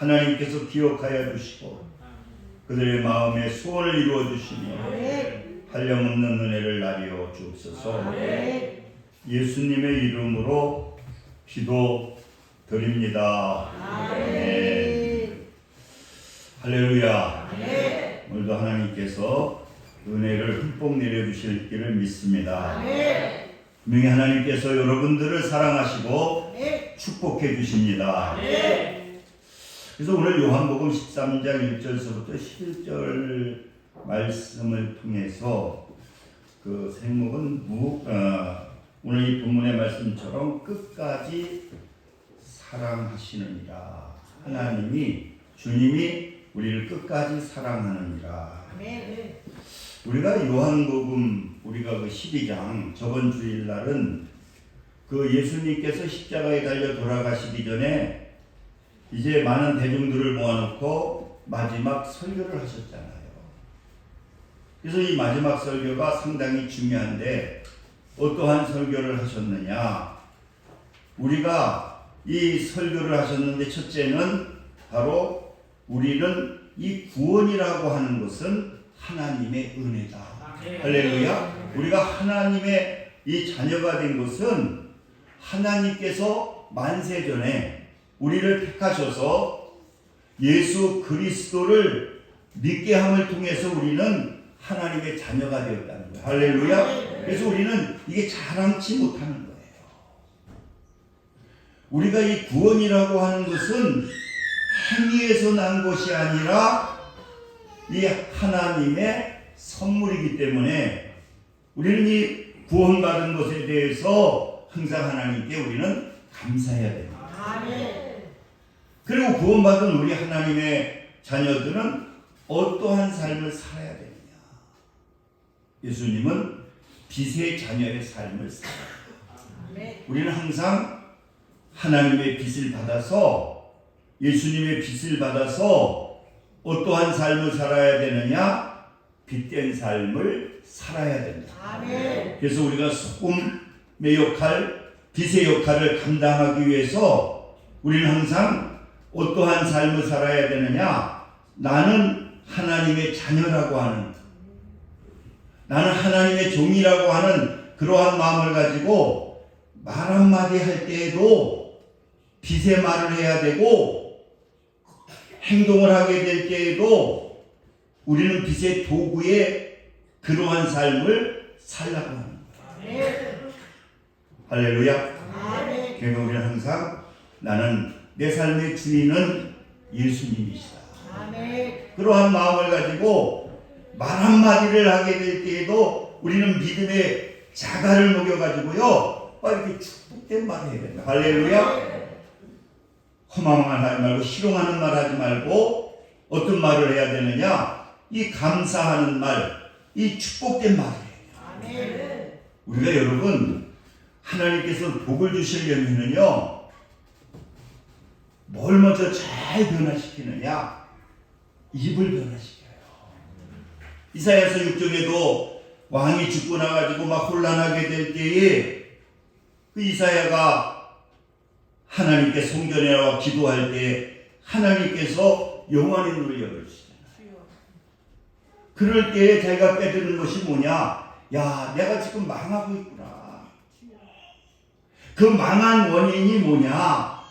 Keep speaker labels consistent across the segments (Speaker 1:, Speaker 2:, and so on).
Speaker 1: 하나님께서 기억하여 주시고 그들의 마음에 소원을 이루어 주시며 한량없는 은혜를 나리어 주옵소서. 예수님의 이름으로 기도 드립니다. 아멘. 할렐루야. 아멘. 오늘도 하나님께서 은혜를 흠뻑 내려주실 길을 믿습니다. 아멘. 분명히 하나님께서 여러분들을 사랑하시고 축복해 주십니다. 아멘. 그래서 오늘 요한복음 13장 1절서부터 11절 말씀을 통해서 그 제목은 오늘 이 본문의 말씀처럼 끝까지 사랑하시느니라. 하나님이 주님이 우리를 끝까지 사랑하느니라. 아멘. 우리가 요한복음 우리가 그 12장 저번 주일날은 그 예수님께서 십자가에 달려 돌아가시기 전에 이제 많은 대중들을 모아놓고 마지막 설교를 하셨잖아요. 그래서 이 마지막 설교가 상당히 중요한데 어떠한 설교를 하셨느냐? 우리가 이 설교를 하셨는데 첫째는 바로 우리는 이 구원이라고 하는 것은 하나님의 은혜다. 할렐루야. 우리가 하나님의 이 자녀가 된 것은 하나님께서 만세전에 우리를 택하셔서 예수 그리스도를 믿게 함을 통해서 우리는 하나님의 자녀가 되었다는 거예요. 할렐루야. 그래서 우리는 이게 자랑치 못하는 거예요. 우리가 이 구원이라고 하는 것은 행위에서 난 것이 아니라 이 하나님의 선물이기 때문에 우리는 이 구원받은 것에 대해서 항상 하나님께 우리는 감사해야 됩니다. 아멘. 그리고 구원받은 우리 하나님의 자녀들은 어떠한 삶을 살아야 되느냐? 예수님은 빛의 자녀의 삶을 살아요. 우리는 항상 하나님의 빛을 받아서 예수님의 빛을 받아서 어떠한 삶을 살아야 되느냐? 빛된 삶을 살아야 됩니다. 아멘. 그래서 우리가 소금의 역할, 빛의 역할을 감당하기 위해서 우리는 항상 어떠한 삶을 살아야 되느냐? 나는 하나님의 자녀라고 하는, 나는 하나님의 종이라고 하는 그러한 마음을 가지고 말 한마디 할 때에도 빛의 말을 해야 되고 행동을 하게 될 때에도 우리는 빛의 도구의 그러한 삶을 살라고 하는 거예요. 할렐루야. 그러니까 우리는 항상 나는 내 삶의 주인은 예수님이시다. 그러한 마음을 가지고 말 한마디를 하게 될 때에도 우리는 믿음의 자갈을 녹여가지고요 이렇게 축복된 말을 해야 된다. 할렐루야. 허망한 말 하지 말고 희롱하는 말 하지 말고 어떤 말을 해야 되느냐? 이 감사하는 말, 이 축복된 말을 해야 돼요. 우리가 여러분 하나님께서 복을 주시려면요 뭘 먼저 잘 변화시키느냐? 입을 변화시켜요. 이사야서 6장에도 왕이 죽고 나가지고 막 혼란하게 될 때에 그 이사야가 하나님께 성전에 나와 기도할 때 하나님께서 영원의 눈을 열어주시잖아요. 그럴 때에 자기가 깨닫는 것이 뭐냐? 야, 내가 지금 망하고 있구나. 그 망한 원인이 뭐냐?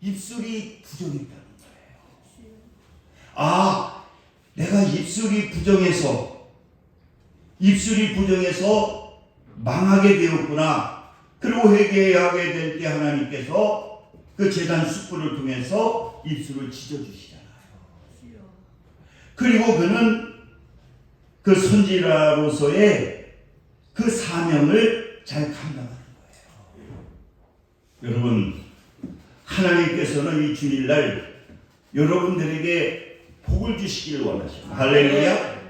Speaker 1: 입술이 부정했다는 거예요. 아, 내가 입술이 부정해서 망하게 되었구나. 그리고 회개하게 될 때 하나님께서 그 제단 숯불을 통해서 입술을 찢어주시잖아요. 그리고 그는 그 선지자로서의 그 사명을 잘 감당하는 거예요. 여러분, 하나님께서는 이 주일날 여러분들에게 복을 주시기를 원하십니다. 할렐루야.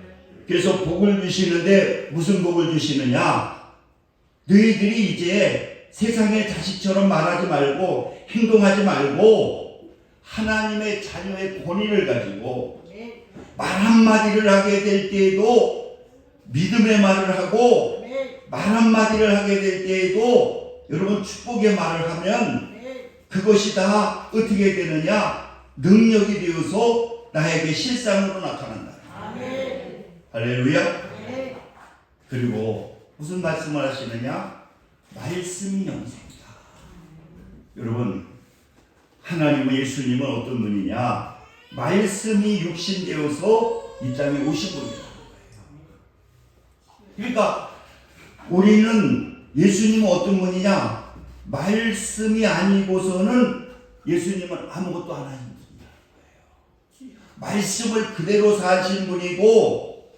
Speaker 1: 그래서 복을 주시는데 무슨 복을 주시느냐? 너희들이 이제 세상의 자식처럼 말하지 말고 행동하지 말고 하나님의 자녀의 권위를 가지고 말 한마디를 하게 될 때에도 믿음의 말을 하고 말 한마디를 하게 될 때에도 여러분 축복의 말을 하면 그것이 다 어떻게 되느냐? 능력이 되어서 나에게 실상으로 나타난다.
Speaker 2: 아멘.
Speaker 1: 할렐루야.
Speaker 2: 네.
Speaker 1: 그리고 무슨 말씀을 하시느냐? 말씀이 영생이다. 여러분, 하나님은, 예수님은 어떤 분이냐? 말씀이 육신되어서 이 땅에 오신 분이라는 거예요. 그러니까 우리는, 예수님은 어떤 분이냐? 말씀이 아니고서는 예수님은 아무것도 안 하신 분이라는 거예요. 말씀을 그대로 사신 분이고,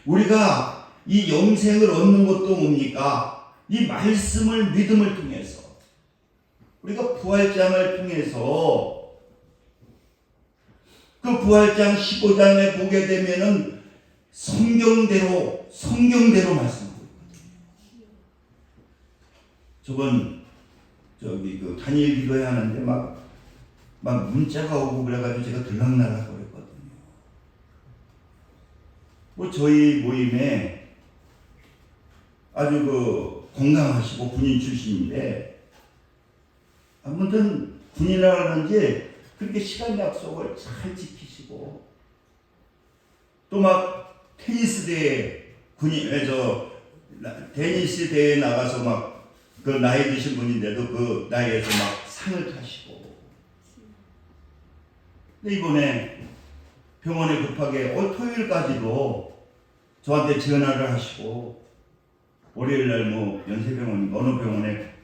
Speaker 1: 우리가 이 영생을 얻는 것도 뭡니까? 이 말씀을, 믿음을 통해서, 우리가 부활장을 통해서, 그 부활장 15장에 보게 되면은 성경대로 말씀하고 있거든요. 저번 그 다니엘 기도회 하는데 막 문자가 오고 그래가지고 제가 들락날락 거렸거든요. 뭐 저희 모임에 아주 그 건강하시고 군인 출신인데, 아무튼 군인이라 그런지 그렇게 시간 약속을 잘 지키시고, 또 막 테니스 대회, 테니스 대회에 나가서 막 그 나이 드신 분인데도 그 나이에서 막 상을 타시고. 근데 이번에 병원에 급하게 토요일까지도 저한테 전화를 하시고, 월요일날 뭐 연세병원 어느 병원에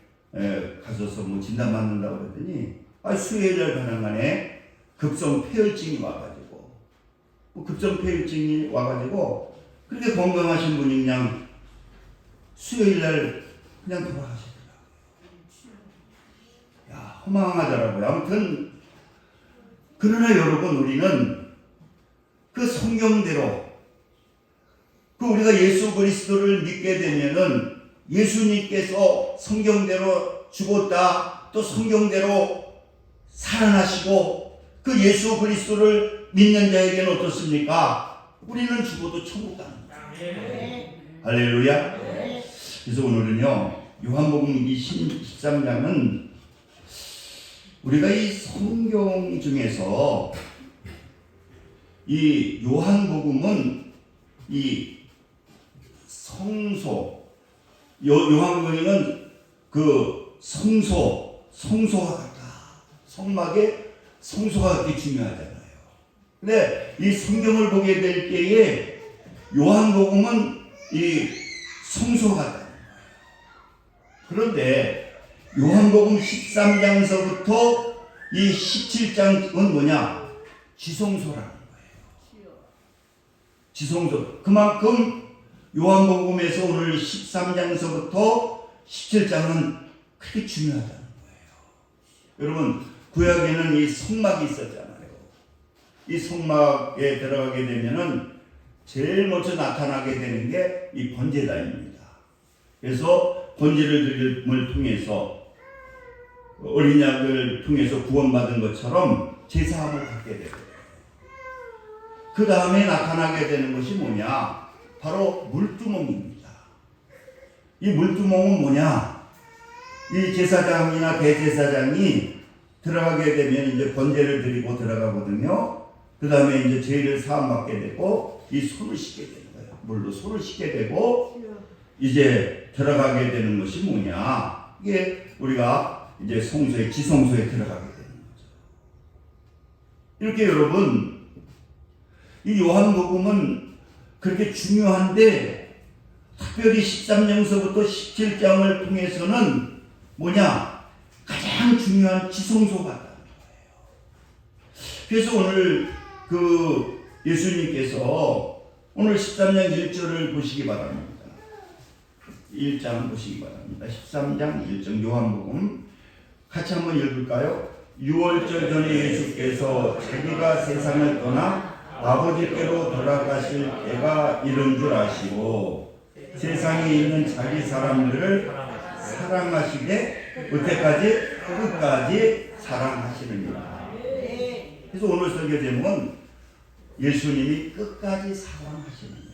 Speaker 1: 가셔서 뭐 진단 받는다고 그랬더니, 수요일날 가능간에 급성 폐혈증이 와가지고 그렇게 건강하신 분이 그냥 수요일날 그냥 돌아가시더라고요. 야, 허망하더라고요. 아무튼 그러나 여러분, 우리는 그 성경대로, 그 우리가 예수 그리스도를 믿게 되면은 예수님께서 성경대로 죽었다, 또 성경대로 살아나시고, 그 예수 그리스도를 믿는 자에게는 어떻습니까? 우리는 죽어도 천국 가는 거예요. 할렐루야. 그래서 오늘은요, 요한복음 13장은 우리가 이 성경 중에서 이 요한복음은 이 요한복음은 그 성소가 같다. 성막에 성소가 그렇게 중요하잖아요. 근데 이 성경을 보게 될 때에 요한복음은 이 성소가 같다는 거예요. 그런데 요한복음 13장서부터 이 17장은 뭐냐? 지성소라는 거예요. 지성소. 그만큼 요한복음에서 오늘 13장서부터 17장은 크게 중요하다는 거예요. 여러분, 구약에는 이 성막이 있었잖아요. 이 성막에 들어가게 되면은 제일 먼저 나타나게 되는 게 이 번제단입니다. 그래서 번제를 드림을 통해서, 어린 양을 통해서 구원받은 것처럼 제사함을 받게 되거든요. 그 다음에 나타나게 되는 것이 뭐냐? 바로 물두멍입니다. 이 물두멍은 뭐냐? 이 제사장이나 대제사장이 들어가게 되면 이제 번제를 드리고 들어가거든요. 그 다음에 이제 죄를 사함받게 되고, 이 손을 씻게 되는 거예요. 물로 손을 씻게 되고, 이제 들어가게 되는 것이 뭐냐? 이게 우리가 이제 지성소에 들어가게 되는 거죠. 이렇게 여러분, 이 요한복음은 그렇게 중요한데, 특별히 13장서부터 17장을 통해서는 뭐냐? 가장 중요한 지성소가 있다는 거예요. 그래서 오늘 그 예수님께서 오늘 13장 1절을 보시기 바랍니다. 1장 보시기 바랍니다. 13장 1절 요한복음 같이 한번 읽을까요? 6월절 전에 예수께서 자기가 세상을 떠나 아버지께로 돌아가실 때가 이른 줄 아시고 세상에 있는 자기 사람들을 사랑하시되 끝까지 사랑하시느니라. 그래서 오늘 설교 제목은 예수님이 끝까지 사랑하시느니라.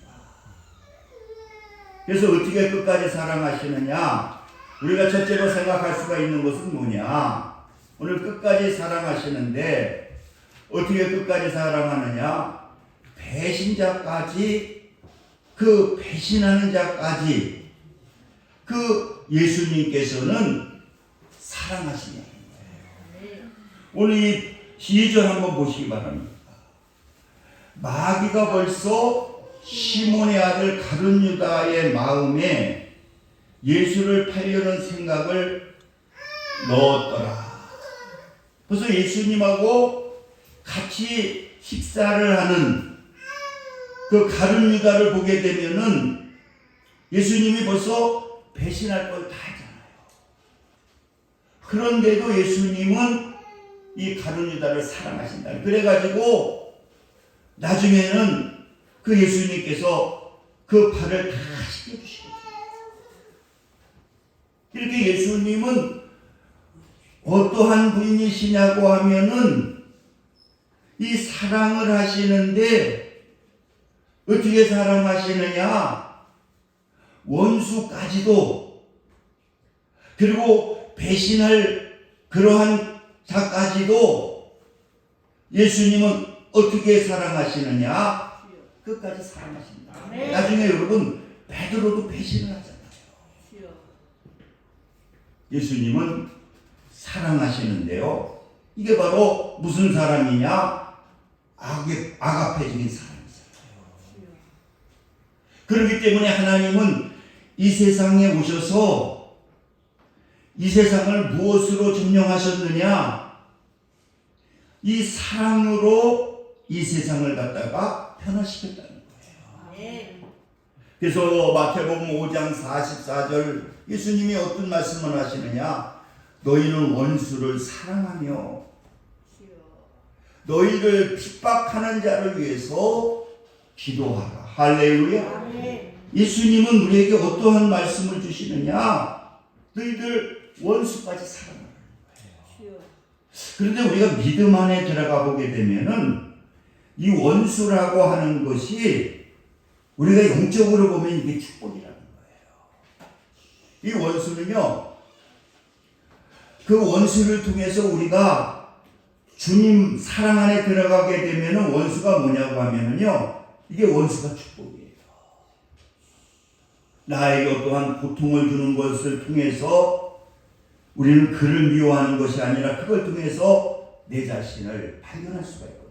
Speaker 1: 그래서 어떻게 끝까지 사랑하시느냐? 우리가 첫째로 생각할 수가 있는 것은 뭐냐? 오늘 끝까지 사랑하시는데 어떻게 끝까지 사랑하느냐? 배신자까지, 그 배신하는 자까지 그 예수님께서는 사랑하시냐는 거예요. 오늘 이 2절 한번 보시기 바랍니다. 마귀가 벌써 시몬의 아들 가룟 유다의 마음에 예수를 팔려는 생각을 넣었더라. 그래서 예수님하고 같이 식사를 하는 그 가룟 유다를 보게 되면은 예수님이 벌써 배신할 걸 다 하잖아요. 그런데도 예수님은 이 가룟 유다를 사랑하신다. 그래가지고 나중에는 그 예수님께서 그 발을 다 씻겨주시거든요. 이렇게 예수님은 어떠한 분이시냐고 하면은 이 사랑을 하시는데 어떻게 사랑하시느냐? 원수까지도, 그리고 배신할 그러한 자까지도 예수님은 어떻게 사랑하시느냐? 끝까지 사랑하십니다. 네. 나중에 여러분 베드로도 배신을 하잖아요. 예수님은 사랑하시는데요. 이게 바로 무슨 사랑이냐? 아가페적인 사랑이잖아요. 그렇기 때문에 하나님은 이 세상에 오셔서 이 세상을 무엇으로 점령하셨느냐? 이 사랑으로 이 세상을 갖다가 변화시켰다는 거예요. 그래서 마태복음 5장 44절 예수님이 어떤 말씀을 하시느냐? 너희는 원수를 사랑하며 너희를 핍박하는 자를 위해서 기도하라. 할렐루야. 예수님은 우리에게 어떠한 말씀을 주시느냐? 너희들 원수까지 사랑하라는 거예요. 그런데 우리가 믿음 안에 들어가 보게 되면은 이 원수라고 하는 것이 우리가 영적으로 보면 이게 축복이라는 거예요. 이 원수는요, 그 원수를 통해서 우리가 주님 사랑 안에 들어가게 되면은 원수가 뭐냐고 하면은요, 이게 원수가 축복이에요. 나에게 어떠한 고통을 주는 것을 통해서 우리는 그를 미워하는 것이 아니라 그걸 통해서 내 자신을 발견할 수가 있거든요.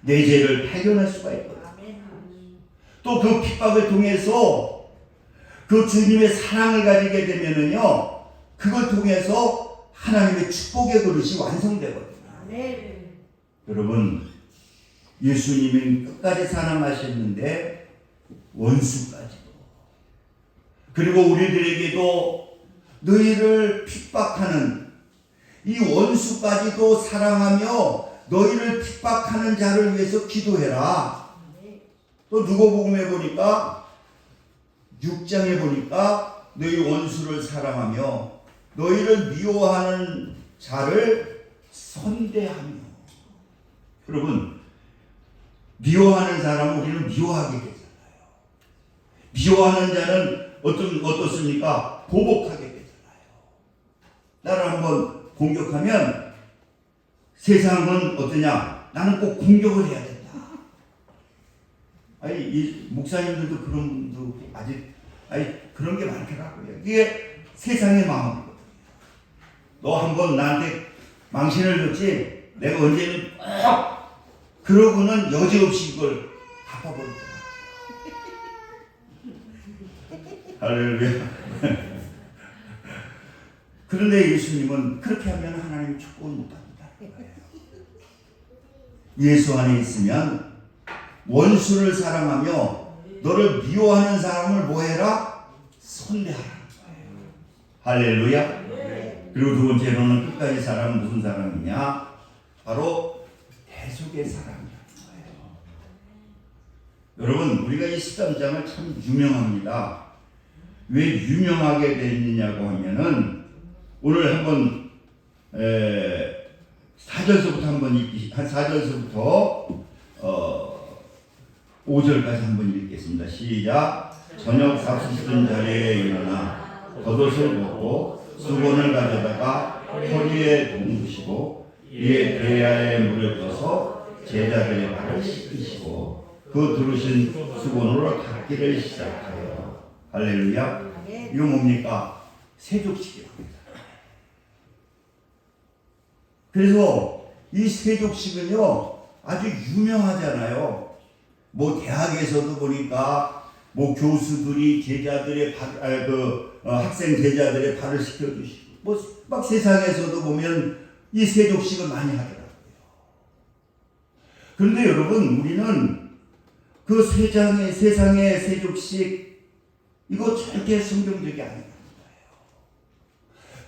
Speaker 1: 내 죄를 발견할 수가 있거든요. 또 그 핍박을 통해서 그 주님의 사랑을 가지게 되면은요, 그걸 통해서 하나님의 축복의 그릇이 완성되거든요. 여러분, 예수님은 끝까지 사랑하셨는데 원수까지도, 그리고 우리들에게도 너희를 핍박하는 이 원수까지도 사랑하며 너희를 핍박하는 자를 위해서 기도해라. 또 누가복음에 보니까 6장에 보니까 너희 원수를 사랑하며 너희를 미워하는 자를 선대하며. 여러분, 미워하는 사람은 우리는 미워하게 되잖아요. 미워하는 자는 어떻습니까? 보복하게 되잖아요. 나를 한번 공격하면 세상은 어떠냐? 나는 꼭 공격을 해야 된다. 아니, 이 목사님들도 그런 분도 아직 그런 게 많더라고요. 이게 세상의 마음이거든요. 너 한번 나한테 망신을 줬지? 내가 언제는 그러고는 여지없이 이걸 갚아버리더라. 할렐루야. 그런데 예수님은 그렇게 하면 하나님 축복을 못합니다. 예수 안에 있으면 원수를 사랑하며 너를 미워하는 사람을 뭐해라? 선대하라는 거예요. 할렐루야. 그리고 두 번째로는 끝까지 사랑은 무슨 사랑이냐? 바로 대속의 사랑이라는 거예요. 여러분, 우리가 이 13장을 참 유명합니다. 왜 유명하게 됐느냐고 하면은 오늘 한번 4절서부터 한번 읽기, 한 4절서부터 5절까지 한번 읽겠습니다. 시작. 저녁 삽시던 자리에 일어나 겉옷을 벗고 수건을 가져다가 허리에 동두시고 이에 대야에 물을 떠서 제자들의 발을 씻기시고 그 두르신 수건으로 닦기를 시작하여 할렐루야. 이거 뭡니까? 세족식이랍니다. 그래서 이 세족식은요 아주 유명하잖아요. 뭐 대학에서도 보니까 뭐 교수들이 제자들의 학생 제자들의 발을 씻겨주시고 뭐 막 세상에서도 보면 이 세족식을 많이 하더라고요. 그런데 여러분 우리는 그 세상의 세족식 이거 절대 성경적이 아니라는 거예요.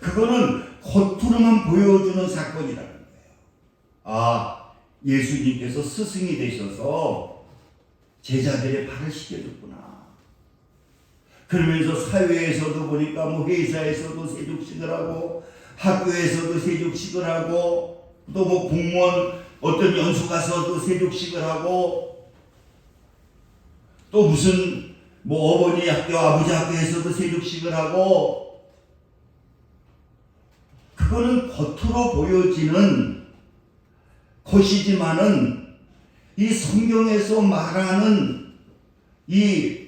Speaker 1: 그거는 겉으로만 보여주는 사건이라는 거예요. 아, 예수님께서 스승이 되셔서 제자들의 발을 씻겨줬구나. 그러면서 사회에서도 보니까 뭐 회사에서도 세족식을 하고 학교에서도 세족식을 하고 또 뭐 공무원 어떤 연수 가서도 세족식을 하고 또 무슨 뭐 어머니 학교 아버지 학교에서도 세족식을 하고 그거는 겉으로 보여지는 것이지만은 이 성경에서 말하는 이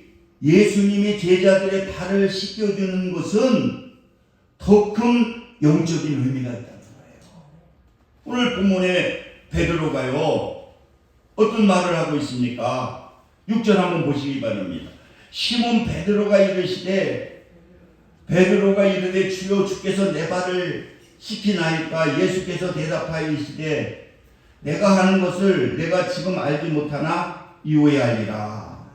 Speaker 1: 예수님이 제자들의 발을 씻겨주는 것은 더 큰 영적인 의미가 있다는 거예요. 오늘 본문에 베드로가요 어떤 말을 하고 있습니까? 6절 한번 보시기 바랍니다. 시몬 베드로가 이르시되 베드로가 이르되 주여 주께서 내 발을 씻기나이까? 예수께서 대답하이시되 내가 하는 것을 내가 지금 알지 못하나 이후에 알리라.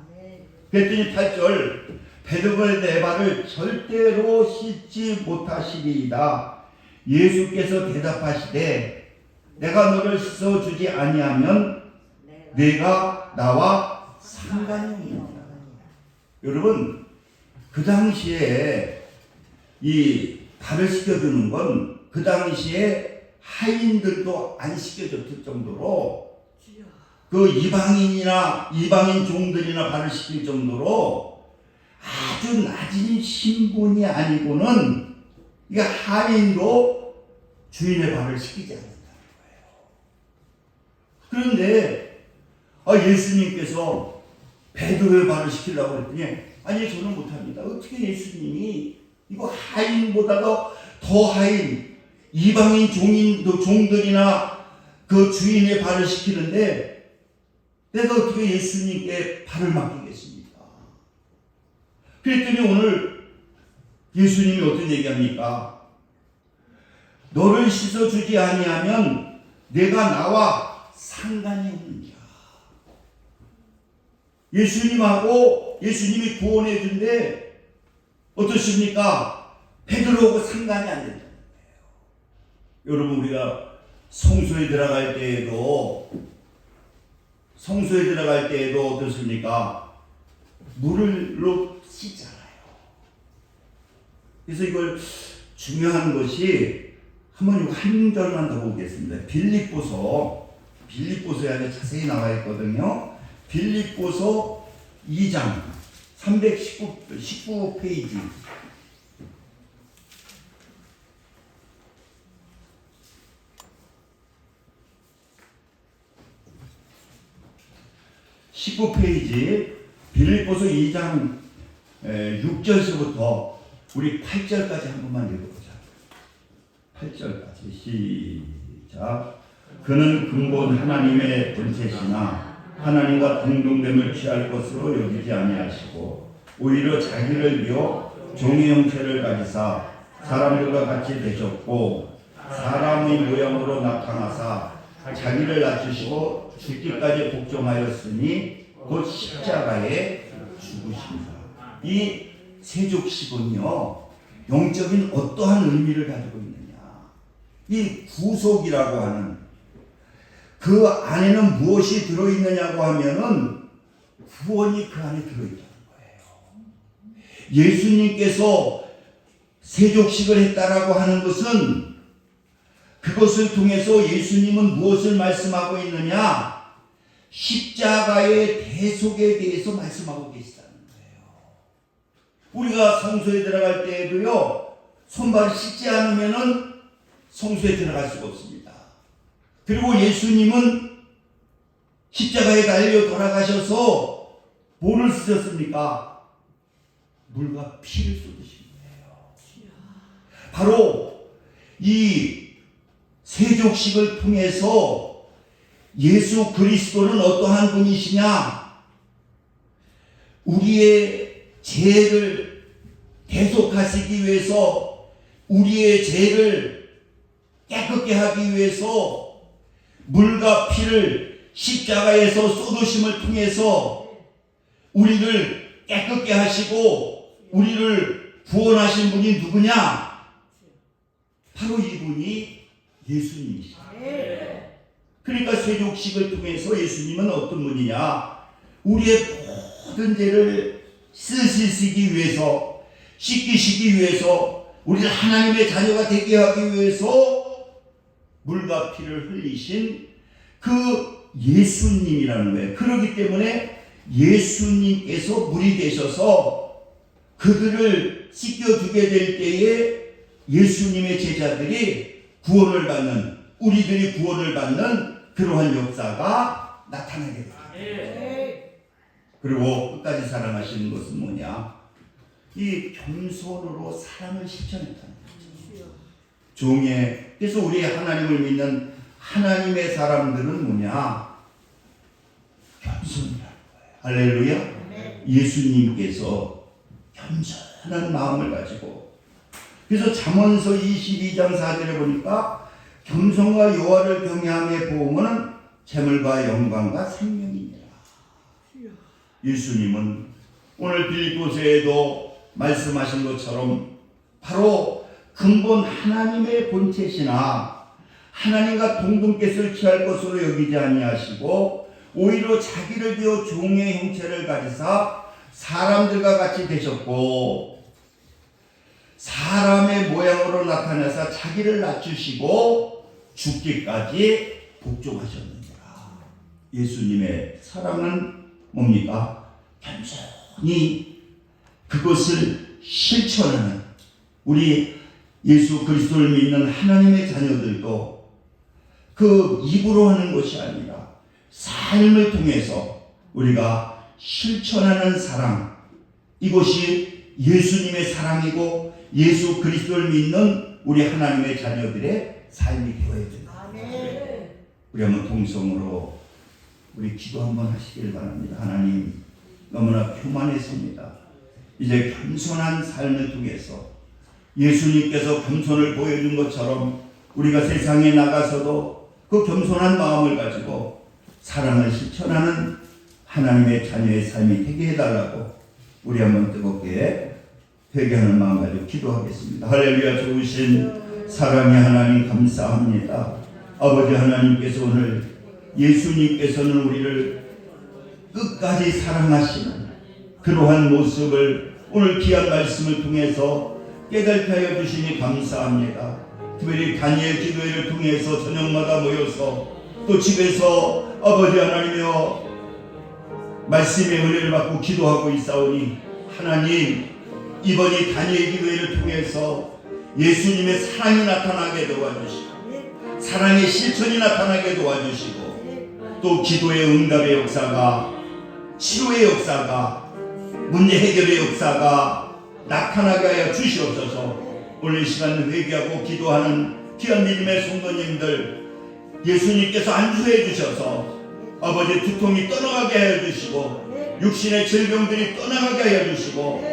Speaker 1: 그랬더니 8절 베드로가 내 발을 절대로 씻지 못하시리이다. 예수께서 대답하시되 내가 너를 씻어주지 아니하면 내가 나와 상관이 없느니라. 여러분 그 당시에 이 발을 씻겨주는 건 그 당시에 하인들도 안 씻겨줬을 정도로 그 이방인 종들이나 발을 씻길 정도로 아주 낮은 신분이 아니고는 이게 하인도 주인의 발을 씻기지 않는다는 거예요. 그런데 예수님께서 베드로의 발을 씻기려고 했더니 아니 저는 못합니다. 어떻게 예수님이 이거 하인보다도 더 하인 이방인 종들이나 그 주인의 발을 씻기는데 내가 어떻게 예수님께 발을 맡기겠습니까? 그랬더니 오늘 예수님이 어떤 얘기합니까? 너를 씻어주지 아니하면 내가 나와 상관이 없느냐. 예수님이 구원해 준데 어떻습니까? 베드로하고 상관이 안 된다는 거예요. 여러분 우리가 성소에 들어갈 때에도 어떻습니까? 물로 씻잖아요. 그래서 이걸 중요한 것이 한번 이거 한 절만 더 보겠습니다. 빌립보서에 아주 자세히 나와 있거든요. 빌립보서 2장 319페이지 19페이지 빌립보서 2장 6절서부터 우리 8절까지 한 번만 읽어보자. 8절까지 시작. 그는 근본 하나님의 본체시나 하나님과 동등됨을 취할 것으로 여기지 아니하시고 오히려 자기를 비워 종의 형체를 가지사 사람들과 같이 되셨고 사람의 모양으로 나타나사 자기를 낮추시고 죽기까지 복종하였으니 곧 십자가에 죽으신다. 이 세족식은요 영적인 어떠한 의미를 가지고 있느냐. 이 구속이라고 하는 그 안에는 무엇이 들어있느냐고 하면은 구원이 그 안에 들어있다는 거예요. 예수님께서 세족식을 했다라고 하는 것은 그것을 통해서 예수님은 무엇을 말씀하고 있느냐? 십자가의 대속에 대해서 말씀하고 계시다는 거예요. 우리가 성소에 들어갈 때에도요, 손발을 씻지 않으면은 성소에 들어갈 수가 없습니다. 그리고 예수님은 십자가에 달려 돌아가셔서 뭐를 쓰셨습니까? 물과 피를 쏟으신 거예요. 바로 이 세족식을 통해서 예수 그리스도는 어떠한 분이시냐? 우리의 죄를 대속하시기 위해서, 우리의 죄를 깨끗게 하기 위해서 물과 피를 십자가에서 쏟으심을 통해서 우리를 깨끗게 하시고 우리를 구원하신 분이 누구냐? 바로 이분이 예수님이시죠. 그러니까 세족식을 통해서 예수님은 어떤 분이냐? 우리의 모든 죄를 씻으시기 위해서, 씻기시기 위해서, 우리를 하나님의 자녀가 되게 하기 위해서 물과 피를 흘리신 그 예수님이라는 거예요. 그렇기 때문에 예수님께서 물이 되셔서 그들을 씻겨주게 될 때에 예수님의 제자들이 구원을 받는, 우리들이 구원을 받는 그러한 역사가 나타나게 됩니다. 그리고 끝까지 사랑하시는 것은 뭐냐? 이 겸손으로 사랑을 실천했다는 거죠. 종의, 그래서 우리 하나님을 믿는 하나님의 사람들은 뭐냐? 겸손이라는 거예요. 할렐루야. 예수님께서 겸손한 마음을 가지고, 그래서 잠언서 22장 4절에 보니까 겸손과 여호와를 경외함의 보응은 재물과 영광과 생명이니라. 예수님은 오늘 빌립보서에도 말씀하신 것처럼 바로 근본 하나님의 본체시나 하나님과 동등께서 취할 것으로 여기지 아니하시고 오히려 자기를 비워 종의 형체를 가지사 사람들과 같이 되셨고 사람의 모양으로 나타나서 자기를 낮추시고 죽기까지 복종하셨느니라. 예수님의 사랑은 뭡니까? 겸손히 그것을 실천하는 우리 예수 그리스도를 믿는 하나님의 자녀들도 그 입으로 하는 것이 아니라 삶을 통해서 우리가 실천하는 사랑, 이것이 예수님의 사랑이고 예수 그리스도를 믿는 우리 하나님의 자녀들의 삶이 되어야 된다. 우리 한번 통성으로 우리 기도 한번 하시길 바랍니다. 하나님, 너무나 교만했습니다. 이제 겸손한 삶을 통해서 예수님께서 겸손을 보여준 것처럼 우리가 세상에 나가서도 그 겸손한 마음을 가지고 사랑을 실천하는 하나님의 자녀의 삶이 되게 해달라고 우리 한번 뜨겁게 회개하는 마음 가지고 기도하겠습니다. 할렐루야. 좋으신 사랑의 하나님 감사합니다. 아버지 하나님께서 오늘 예수님께서는 우리를 끝까지 사랑하시는 그러한 모습을 오늘 귀한 말씀을 통해서 깨닫게 하여 주시니 감사합니다. 특별히 다니엘 기도회를 통해서 저녁마다 모여서 또 집에서 아버지 하나님이여 말씀의 은혜를 받고 기도하고 있사오니 하나님, 이번 이 다니엘 기도회를 통해서 예수님의 사랑이 나타나게 도와주시고 사랑의 실천이 나타나게 도와주시고 또 기도의 응답의 역사가, 치료의 역사가, 문제 해결의 역사가 나타나게 하여 주시옵소서. 오늘 이 시간 회개하고 기도하는 귀한 믿음의 성도님들 예수님께서 안수해 주셔서 아버지 두통이 떠나가게 하여 주시고 육신의 질병들이 떠나가게 하여 주시고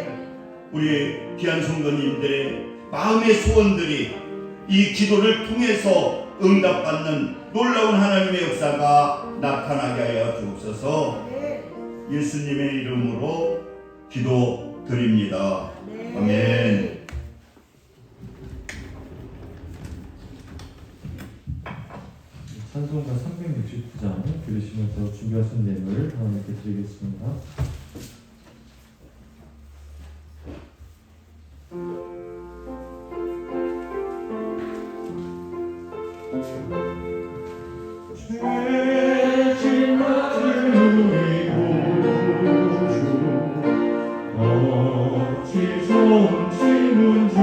Speaker 1: 우리 귀한 성도님들의 마음의 소원들이 이 기도를 통해서 응답받는 놀라운 하나님의 역사가 나타나게 하여 주옵소서. 예수님의 이름으로 기도드립니다. 아멘.
Speaker 2: 찬송가 369장 들으시면서 준비하신 내용을 하나님께 드리겠습니다.
Speaker 3: 죄진 나를 누리고 어찌 좀 치는지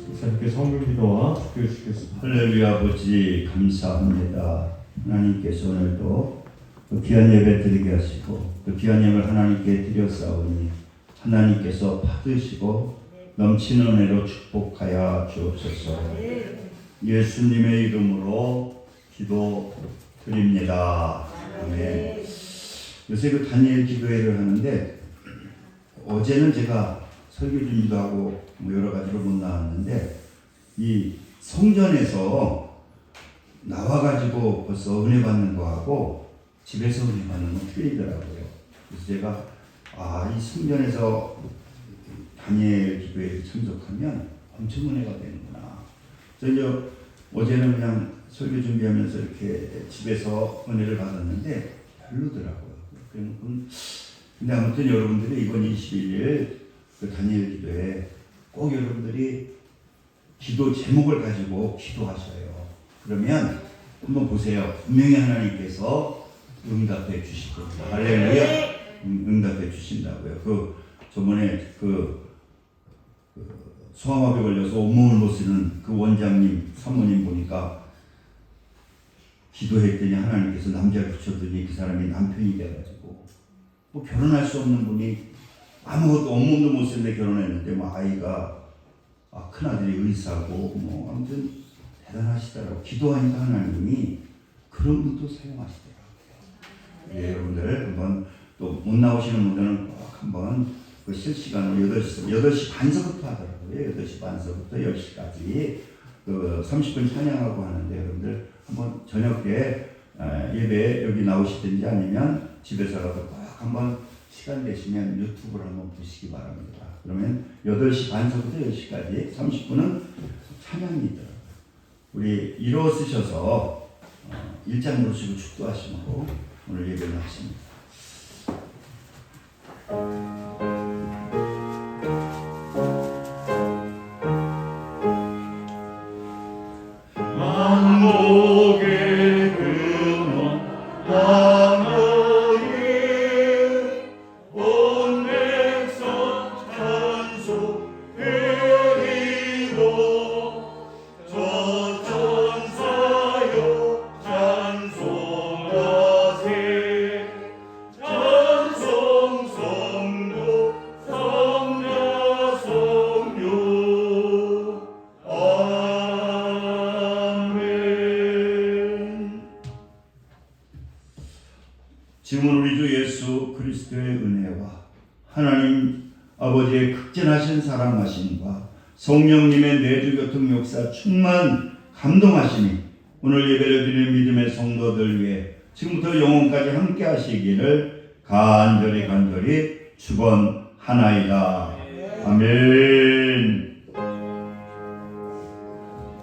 Speaker 2: 목사님께 성금 기도와 축복해 주시겠습니다.
Speaker 1: 할렐루야. 아버지 감사합니다. 하나님께서 오늘도 그 귀한 예배 드리게 하시고 그 귀한 예배를 하나님께 드렸사오니 하나님께서 받으시고 넘치는 은혜로 축복하여 주옵소서. 예수님의 이름으로 기도드립니다. 아멘. 요새 그 다니엘 기도회를 하는데 어제는 제가 설교 준비도 하고 뭐 여러 가지로 못 나왔는데 이 성전에서 나와가지고 벌써 은혜 받는 거하고 집에서 은혜 받는 건 틀리더라고요. 그래서 제가 이 성전에서 다니엘 기도회에 참석하면 엄청 은혜가 되는구나. 그래서 어제는 그냥 설교 준비하면서 이렇게 집에서 은혜를 받았는데 별로더라고요. 근데 아무튼 여러분들이 이번 21일 그 다니엘 기도에 꼭 여러분들이 기도 제목을 가지고 기도하셔요. 그러면 한번 보세요. 분명히 하나님께서 응답해 주실 겁니다. 할렐루야. 응답해 주신다고요. 저번에 소아마비 걸려서 온몸을 못 쓰는 그 원장님 사모님 보니까 기도했더니 하나님께서 남자를 붙여더니 그 사람이 남편이 돼가지고 뭐 결혼할 수 없는 분이 아무것도 온몸도 못 쓰는데 결혼했는데 뭐 아이가 큰아들이 의사고 뭐 아무튼 대단하시더라고요. 기도하니까 하나님이 그런 분도 사용하시더라고요. 예, 여러분들 한번 또 못 나오시는 분들은 꼭 한번 그 실시간으로 8시 반서부터 하더라고요. 8시 반서부터 10시까지 그 30분 찬양하고 하는데 여러분들 한번 저녁에 예배 여기 나오시든지 아니면 집에서라도 꼭 한번 시간 되시면 유튜브를 한번 보시기 바랍니다. 그러면 8시 반서부터 10시까지 30분은 찬양이 있더라고요. 우리 일어서셔서 일장 부르시고 축도하심으로 오늘 예배를 하십니다.
Speaker 3: 만복의 근원 하나님 온 백성 찬송드리고 저천사여 찬송하세 찬송 성도 성자 성령
Speaker 1: 지금은 우리 주 예수 그리스도의 은혜와 하나님 아버지의 극진하신 사랑하심과 성령님의 내주교통 역사 충만 감동하심이 오늘 예배를 드리는 믿음의 성도들 위해 지금부터 영원까지 함께 하시기를 간절히 축원하나이다. 아멘.